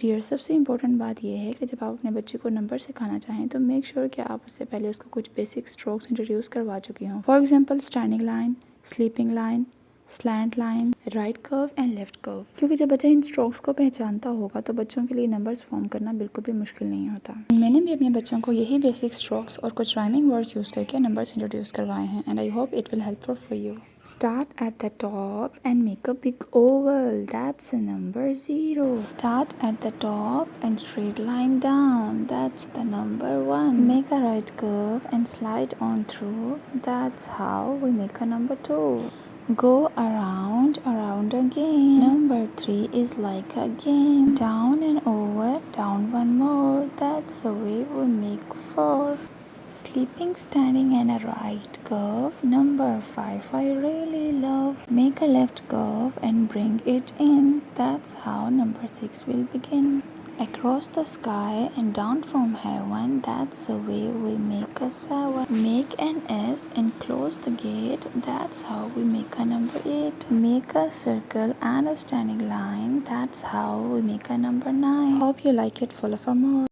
Dear, सबसे important बात यह है कि जब आप अपने बच्चे को नंबर सिखाना चाहें तो मेक श्योर कि आप उससे पहले उसको कुछ बेसिक स्ट्रोक्स इंट्रोड्यूस करवा चुकी हों। For example standing line, sleeping line, slant line, right curve and left curve. क्योंकि जब बच्चा इन स्ट्रोक्स को पहचानता होगा तो बच्चों के लिए नंबर्स फॉर्म करना बिल्कुल भी मुश्किल नहीं होता। मैंने भी अपने बच्चों को यही बेसिक स्ट्रोक्स और कुछ राइमिंग वर्ड्स यूज़ करके नंबर्स इंट्रोड्यूस करवाए हैं and I hope it will helpful for you. Start at the top and make a big oval. That's a number 0. Start at the top and straight line down. That's the number 1. Make a right curve and slide on through. That's how we make a number 2. Go around again. Number 3 is like a game. Down and over, down one more. That's the way we make 4. Sleeping, standing and a right curve. Number 5 I really love. Make a left curve and bring it in. That's how number 6 will begin. Across the sky and down from heaven. That's the way we make a 7. Make an S and close the gate. That's how we make a number 8. Make a circle and a standing line. That's how we make a number 9. Hope you like it. Follow for more.